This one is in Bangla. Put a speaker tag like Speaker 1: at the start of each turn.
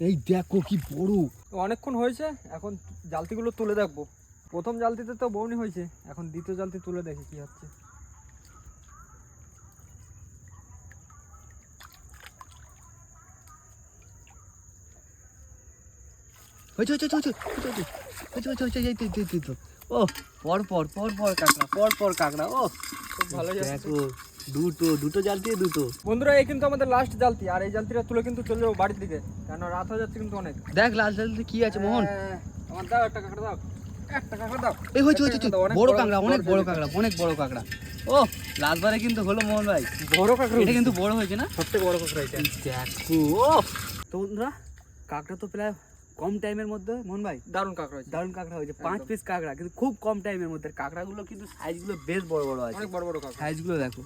Speaker 1: এই দেখো কি বড়।
Speaker 2: অনেকক্ষণ হয়েছে, এখন জালতিগুলো তুলে দেখবো। প্রথম জালতিতে তো বউনি হয়েছে, এখন দ্বিতীয় জালতি তুলে দেখি কি হচ্ছে।
Speaker 1: ও পর পর কাঁকড়া। ও
Speaker 2: খুব ভালো যাচ্ছে।
Speaker 1: দেখো দুটো জাল দিয়ে দুটো।
Speaker 2: বন্ধুরা, এই কিন্তু আমাদের লাস্ট জালতি, আর এই জালতিটা তুলে কিন্তু চলে যাবো বাড়ির দিকে, কেন রাত হয়ে যাচ্ছে কিন্তু অনেক।
Speaker 1: দেখ লাল জালতে কি আছে মোহন।
Speaker 2: আমার দাও একটা কাঁকড়া, দাও একটা কাঁকড়া দাও।
Speaker 1: এই হয়েছে বড় কাঁকড়া, অনেক বড় কাঁকড়া। ও লালবারে কিন্তু হলো মোহন ভাই,
Speaker 2: বড় কাঁকড়া।
Speaker 1: এটা কিন্তু বড় হয়েছে না,
Speaker 2: সবথেকে বড় কাঁকড়া এটা।
Speaker 1: দেখো। ও তো বন্ধুরা, কাঁকড়া তো প্রায় কম টাইমের মধ্যে মোহন ভাই
Speaker 2: দারুণ কাঁকড়া হয়েছে,
Speaker 1: দারুণ কাঁকড়া হয়েছে। 5 পিস কাঁকড়া কিন্তু খুব কম টাইমের মধ্যে। কাঁকড়াগুলো কিন্তু সাইজগুলো বেশ বড় বড় আছে,
Speaker 2: অনেক বড় বড় কাঁকড়া।
Speaker 1: সাইজগুলো দেখো।